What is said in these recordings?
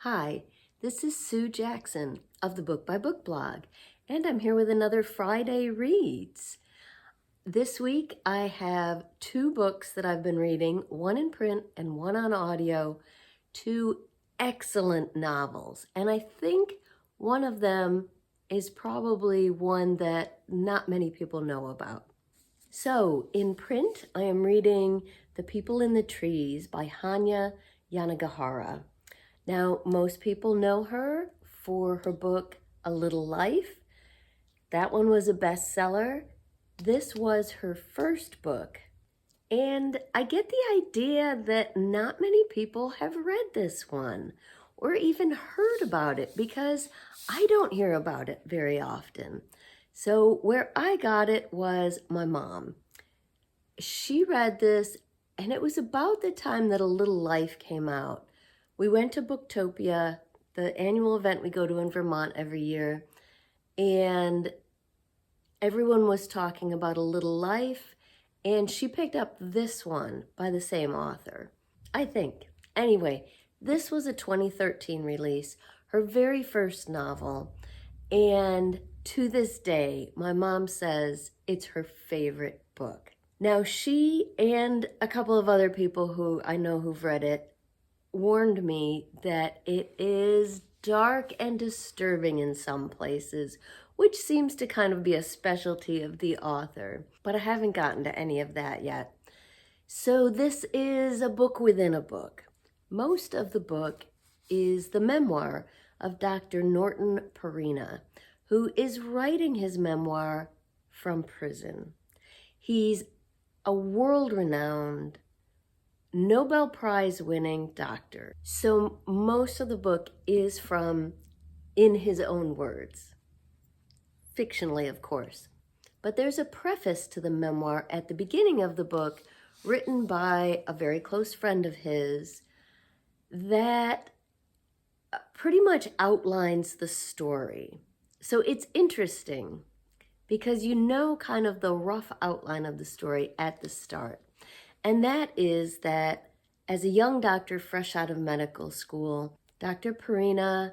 Hi, this is Sue Jackson of the Book by Book blog, and I'm here with another Friday Reads. This week I have two books that I've been reading, one in print and one on audio, two excellent novels, and I think one of them is probably one that not many people know about. So, in print, I am reading The People in the Trees by Hanya Yanagihara. Now, most people know her for her book, A Little Life. That one was a bestseller. This was her first book. And I get the idea that not many people have read this one or even heard about it because I don't hear about it very often. So where I got it was my mom. She read this, and it was about the time that A Little Life came out. We went to Booktopia, the annual event we go to in Vermont every year, and everyone was talking about A Little Life, and she picked up this one by the same author, I think. Anyway, this was a 2013 release, her very first novel, and to this day, my mom says it's her favorite book. Now, she and a couple of other people who I know who've read it warned me that it is dark and disturbing in some places, which seems to kind of be a specialty of the author, but I haven't gotten to any of that yet. So this is a book within a book. Most of the book is the memoir of Dr. Norton Perina, who is writing his memoir from prison. He's a world-renowned Nobel Prize winning doctor. So most of the book is from in his own words, fictionally, of course. But there's a preface to the memoir at the beginning of the book written by a very close friend of his that pretty much outlines the story. So it's interesting because you know kind of the rough outline of the story at the start. And that is that as a young doctor fresh out of medical school, Dr. Perina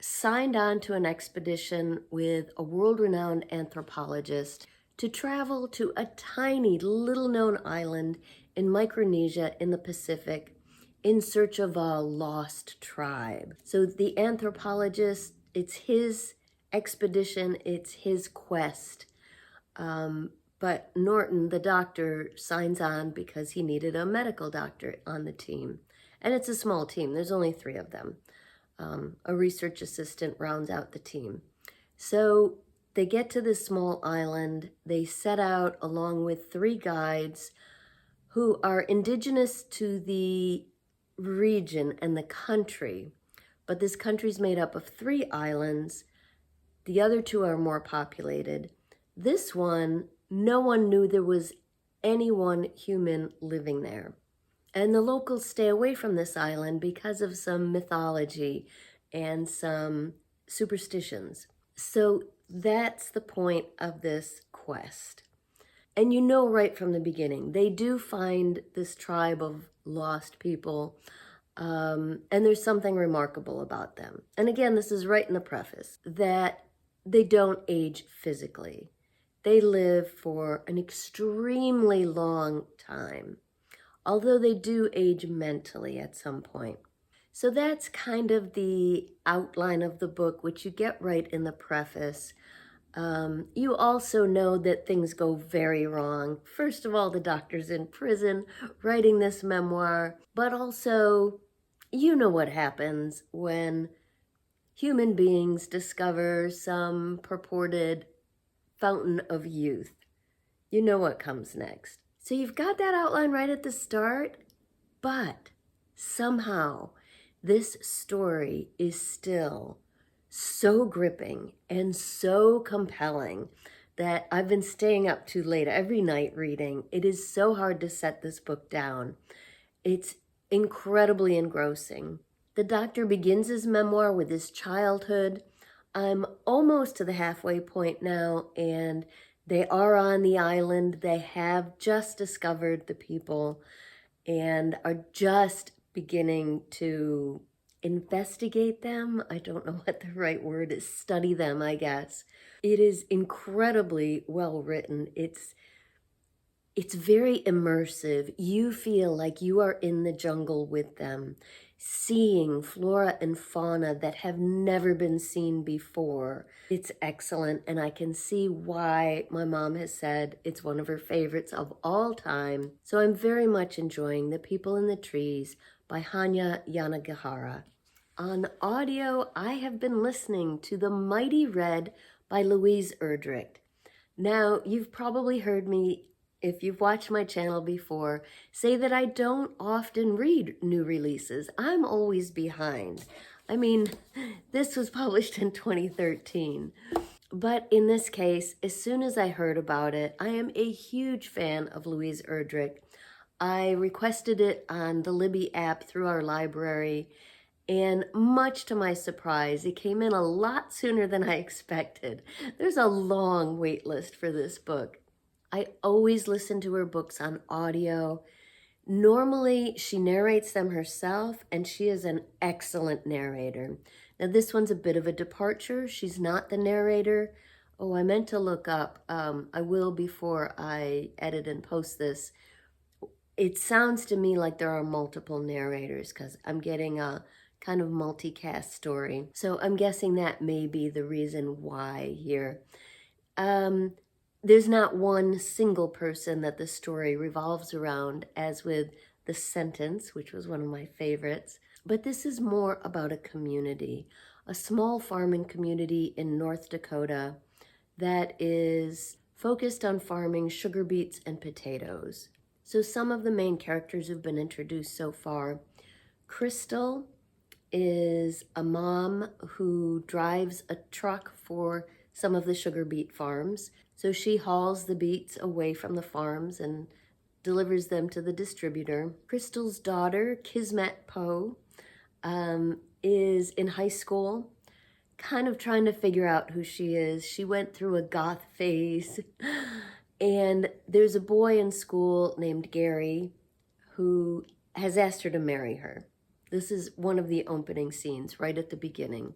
signed on to an expedition with a world-renowned anthropologist to travel to a tiny little-known island in Micronesia in the Pacific in search of a lost tribe. So the anthropologist, it's his expedition, it's his quest. But Norton, the doctor, signs on because he needed a medical doctor on the team. And it's a small team. There's only 3 of them. A research assistant rounds out the team. So they get to this small island. They set out along with 3 guides who are indigenous to the region and the country. But this country's made up of 3 islands. The other 2 are more populated. This one, no one knew there was anyone human living there. And the locals stay away from this island because of some mythology and some superstitions. So that's the point of this quest. And you know right from the beginning, they do find this tribe of lost people, and there's something remarkable about them. And again, this is right in the preface, that they don't age physically. They live for an extremely long time, although they do age mentally at some point. So that's kind of the outline of the book, which you get right in the preface. You also know that things go very wrong. First of all, the doctor's in prison writing this memoir, but also you know what happens when human beings discover some purported fountain of youth. You know what comes next. So you've got that outline right at the start, but somehow this story is still so gripping and so compelling that I've been staying up too late every night reading. It is so hard to set this book down. It's incredibly engrossing. The doctor begins his memoir with his childhood. I'm almost to the halfway point now, and they are on the island. They have just discovered the people and are just beginning to investigate them. I don't know what the right word is. Study them, I guess. It is incredibly well written. It's very immersive. You feel like you are in the jungle with them, seeing flora and fauna that have never been seen before. It's excellent, and I can see why my mom has said it's one of her favorites of all time. So I'm very much enjoying The People in the Trees by Hanya Yanagihara. On audio, I have been listening to The Mighty Red by Louise Erdrich. Now, you've probably heard me, if you've watched my channel before, say that I don't often read new releases. I'm always behind. I mean, this was published in 2013. But in this case, as soon as I heard about it, I am a huge fan of Louise Erdrich. I requested it on the Libby app through our library, and much to my surprise, it came in a lot sooner than I expected. There's a long wait list for this book. I always listen to her books on audio. Normally, she narrates them herself, and she is an excellent narrator. Now, this one's a bit of a departure. She's not the narrator. Oh, I meant to look up. I will before I edit and post this. It sounds to me like there are multiple narrators because I'm getting a kind of multicast story. So I'm guessing that may be the reason why here. There's not one single person that the story revolves around, as with The Sentence, which was one of my favorites. But this is more about a community, a small farming community in North Dakota that is focused on farming sugar beets and potatoes. So some of the main characters who've been introduced so far. Crystal is a mom who drives a truck for some of the sugar beet farms. So she hauls the beets away from the farms and delivers them to the distributor. Crystal's daughter, Kismet Poe, is in high school, kind of trying to figure out who she is. She went through a goth phase. And there's a boy in school named Gary who has asked her to marry her. This is one of the opening scenes right at the beginning.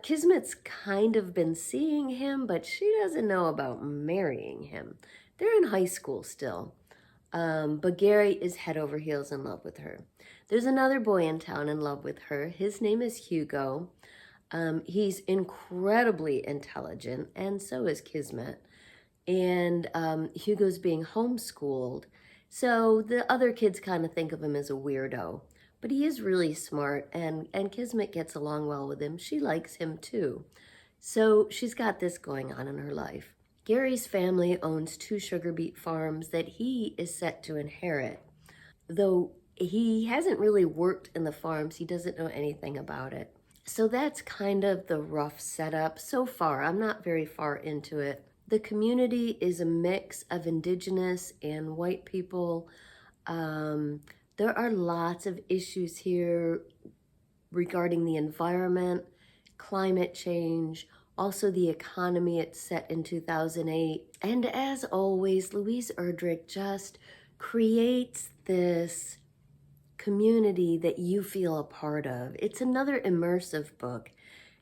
Kismet's kind of been seeing him, but she doesn't know about marrying him. They're in high school still. But Gary is head over heels in love with her. There's another boy in town in love with her. His name is Hugo. He's incredibly intelligent, and so is Kismet. And Hugo's being homeschooled, so the other kids kind of think of him as a weirdo. But he is really smart, and Kismet gets along well with him. She likes him too. So she's got this going on in her life. Gary's family owns 2 sugar beet farms that he is set to inherit. Though he hasn't really worked in the farms, he doesn't know anything about it. So that's kind of the rough setup so far. I'm not very far into it. The community is a mix of indigenous and white people. There are lots of issues here regarding the environment, climate change, also the economy. It's set in 2008. And as always, Louise Erdrich just creates this community that you feel a part of. It's another immersive book,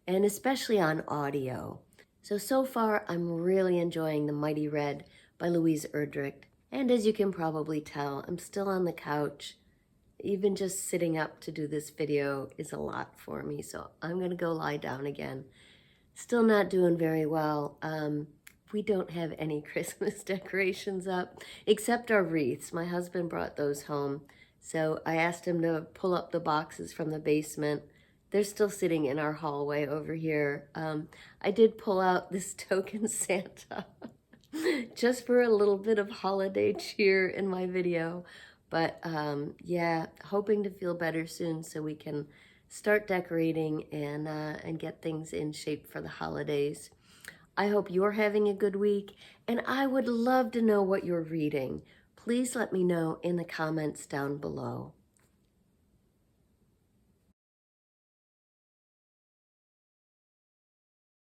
and especially on audio. So far, I'm really enjoying The Mighty Red by Louise Erdrich. And as you can probably tell, I'm still on the couch. Even just sitting up to do this video is a lot for me, so I'm gonna go lie down again. Still not doing very well. We don't have any Christmas decorations up, except our wreaths. My husband brought those home, so I asked him to pull up the boxes from the basement. They're still sitting in our hallway over here. I did pull out this token Santa just for a little bit of holiday cheer in my video. But yeah, hoping to feel better soon so we can start decorating and get things in shape for the holidays. I hope you're having a good week, and I would love to know what you're reading. Please let me know in the comments down below.